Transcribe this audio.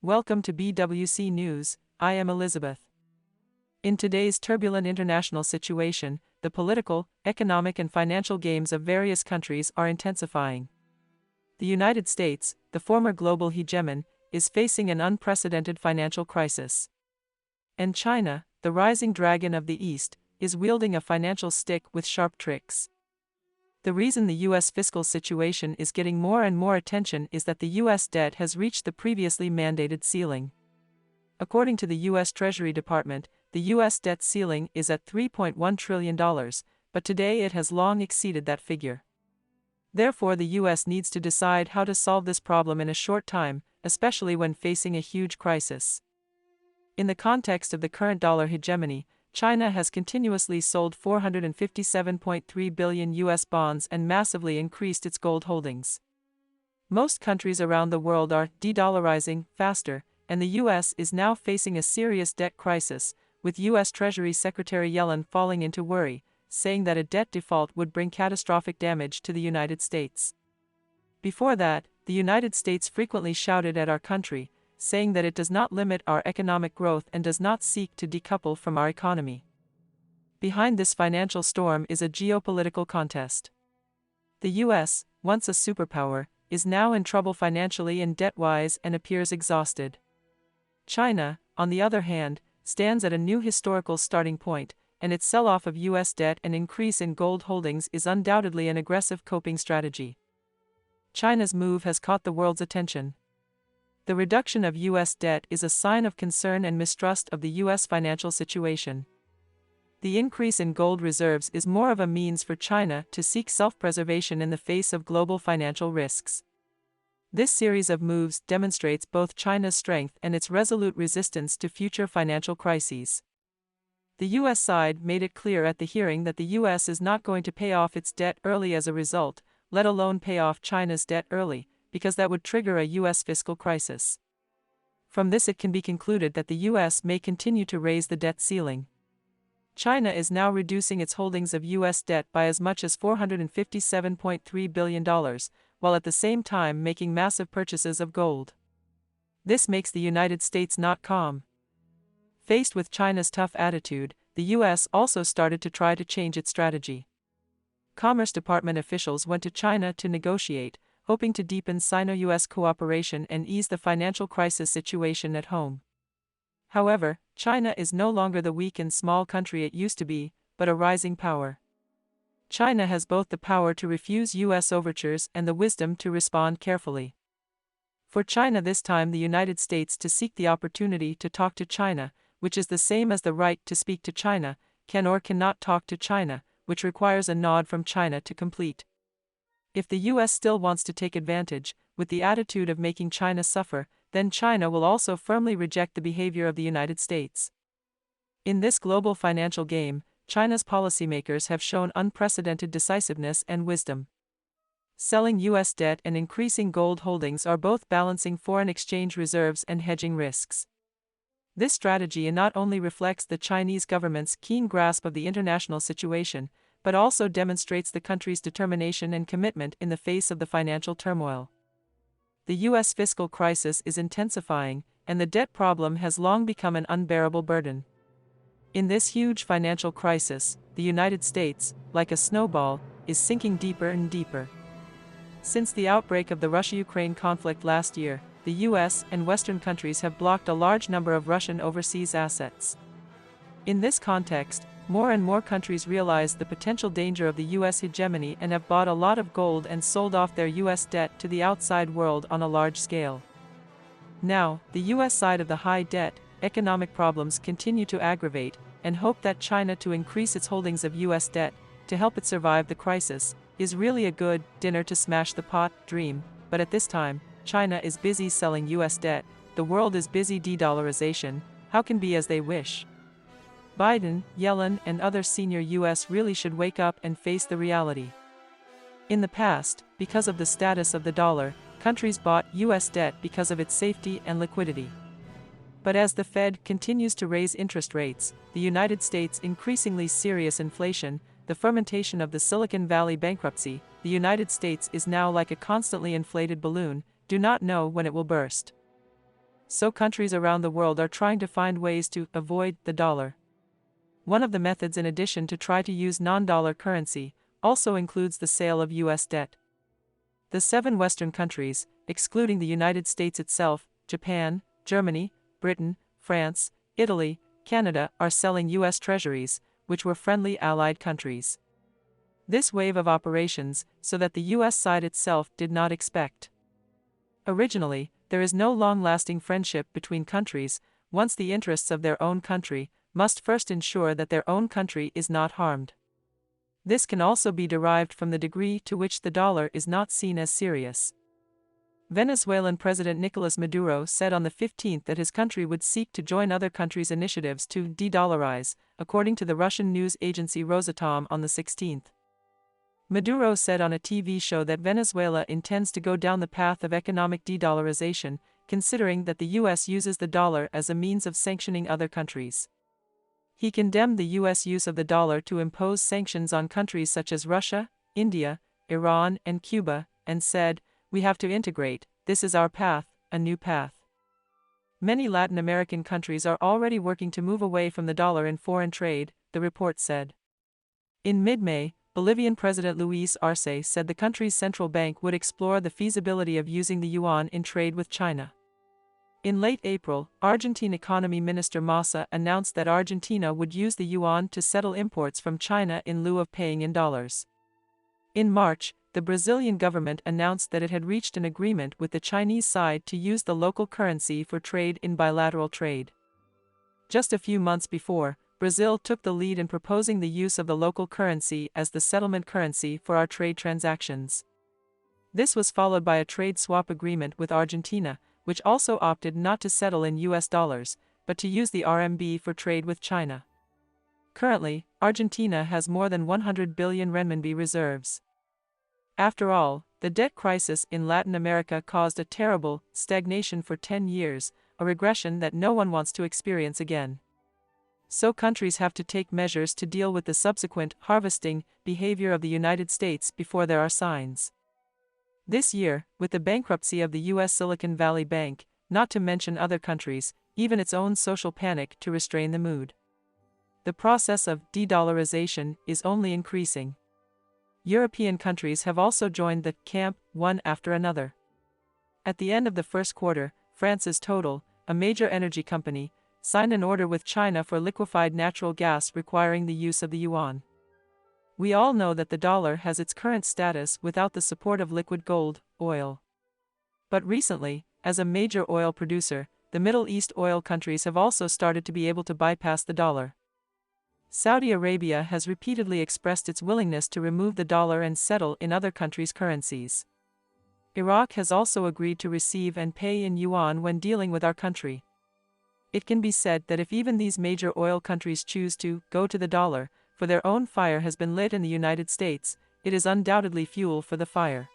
Welcome to BWC News. I am Elizabeth. In today's turbulent international situation, the political, economic and financial games of various countries are intensifying. The United States, the former global hegemon, is facing an unprecedented financial crisis. And China, the rising dragon of the East, is wielding a financial stick with sharp tricks. The reason the U.S. fiscal situation is getting more and more attention is that the U.S. debt has reached the previously mandated ceiling. According to the U.S. Treasury Department, the U.S. debt ceiling is at $3.1 trillion, but today it has long exceeded that figure. Therefore, the U.S. needs to decide how to solve this problem in a short time, especially when facing a huge crisis. In the context of the current dollar hegemony, China has continuously sold 457.3 billion U.S. bonds and massively increased its gold holdings. Most countries around the world are de-dollarizing faster, and the U.S. is now facing a serious debt crisis, with U.S. Treasury Secretary Yellen falling into worry, saying that a debt default would bring catastrophic damage to the United States. Before that, the United States frequently shouted at our country, saying that it does not limit our economic growth and does not seek to decouple from our economy. Behind this financial storm is a geopolitical contest. The U.S., once a superpower, is now in trouble financially and debt-wise and appears exhausted. China, on the other hand, stands at a new historical starting point, and its sell-off of U.S. debt and increase in gold holdings is undoubtedly an aggressive coping strategy. China's move has caught the world's attention. The reduction of U.S. debt is a sign of concern and mistrust of the U.S. financial situation. The increase in gold reserves is more of a means for China to seek self-preservation in the face of global financial risks. This series of moves demonstrates both China's strength and its resolute resistance to future financial crises. The U.S. side made it clear at the hearing that the U.S. is not going to pay off its debt early as a result, let alone pay off China's debt early, because that would trigger a U.S. fiscal crisis. From this it can be concluded that the U.S. may continue to raise the debt ceiling. China is now reducing its holdings of U.S. debt by as much as $457.3 billion, while at the same time making massive purchases of gold. This makes the United States not calm. Faced with China's tough attitude, the U.S. also started to try to change its strategy. Commerce Department officials went to China to negotiate, hoping to deepen Sino-U.S. cooperation and ease the financial crisis situation at home. However, China is no longer the weak and small country it used to be, but a rising power. China has both the power to refuse U.S. overtures and the wisdom to respond carefully. For China this time the United States to seek the opportunity to talk to China, which is the same as the right to speak to China, can or cannot talk to China, which requires a nod from China to complete. If the U.S. still wants to take advantage, with the attitude of making China suffer, then China will also firmly reject the behavior of the United States. In this global financial game, China's policymakers have shown unprecedented decisiveness and wisdom. Selling U.S. debt and increasing gold holdings are both balancing foreign exchange reserves and hedging risks. This strategy not only reflects the Chinese government's keen grasp of the international situation, but also demonstrates the country's determination and commitment in the face of the financial turmoil. The U.S. fiscal crisis is intensifying, and the debt problem has long become an unbearable burden. In this huge financial crisis, the United States, like a snowball, is sinking deeper and deeper. Since the outbreak of the Russia-Ukraine conflict last year, the U.S. and Western countries have blocked a large number of Russian overseas assets. In this context, more and more countries realize the potential danger of the U.S. hegemony and have bought a lot of gold and sold off their U.S. debt to the outside world on a large scale. Now, the U.S. side of the high debt, economic problems continue to aggravate, and hope that China to increase its holdings of U.S. debt, to help it survive the crisis, is really a good dinner to smash the pot dream, but at this time, China is busy selling U.S. debt, the world is busy de-dollarization, how can be as they wish? Biden, Yellen, and other senior U.S. really should wake up and face the reality. In the past, because of the status of the dollar, countries bought U.S. debt because of its safety and liquidity. But as the Fed continues to raise interest rates, the United States' increasingly serious inflation, the fermentation of the Silicon Valley bankruptcy, the United States is now like a constantly inflated balloon, do not know when it will burst. so countries around the world are trying to find ways to avoid the dollar. One of the methods, in addition to try to use non-dollar currency, also includes the sale of U.S. debt. The 7 Western countries, excluding the United States itself, Japan, Germany, Britain, France, Italy, Canada, are selling U.S. treasuries, which were friendly allied countries. This wave of operations, so that the U.S. side itself did not expect. Originally, there is no long-lasting friendship between countries. Once the interests of their own country must first ensure that their own country is not harmed. This can also be derived from the degree to which the dollar is not seen as serious. Venezuelan President Nicolas Maduro said on the 15th that his country would seek to join other countries' initiatives to de-dollarize, according to the Russian news agency Rosatom on the 16th. Maduro said on a TV show that Venezuela intends to go down the path of economic de-dollarization, considering that the U.S. uses the dollar as a means of sanctioning other countries. He condemned the U.S. use of the dollar to impose sanctions on countries such as Russia, India, Iran, and Cuba, and said, "We have to integrate, this is our path, a new path." Many Latin American countries are already working to move away from the dollar in foreign trade, the report said. In mid-May, Bolivian President Luis Arce said the country's central bank would explore the feasibility of using the yuan in trade with China. In late April, Argentine Economy Minister Massa announced that Argentina would use the yuan to settle imports from China in lieu of paying in dollars. In March, the Brazilian government announced that it had reached an agreement with the Chinese side to use the local currency for trade in bilateral trade. Just a few months before, Brazil took the lead in proposing the use of the local currency as the settlement currency for our trade transactions. This was followed by a trade swap agreement with Argentina, which also opted not to settle in US dollars, but to use the RMB for trade with China. Currently, Argentina has more than 100 billion renminbi reserves. After all, the debt crisis in Latin America caused a terrible stagnation for 10 years, a regression that no one wants to experience again. So countries have to take measures to deal with the subsequent harvesting behavior of the United States before there are signs. This year, with the bankruptcy of the U.S. Silicon Valley Bank, not to mention other countries, even its own social panic to restrain the mood. The process of de-dollarization is only increasing. European countries have also joined the camp, one after another. At the end of the first quarter, France's Total, a major energy company, signed an order with China for liquefied natural gas requiring the use of the yuan. We all know that the dollar has its current status without the support of liquid gold, oil. But recently, as a major oil producer, the Middle East oil countries have also started to be able to bypass the dollar. Saudi Arabia has repeatedly expressed its willingness to remove the dollar and settle in other countries' currencies. Iraq has also agreed to receive and pay in yuan when dealing with our country. It can be said that if even these major oil countries choose to go to the dollar, for their own fire has been lit in the United States, it is undoubtedly fuel for the fire.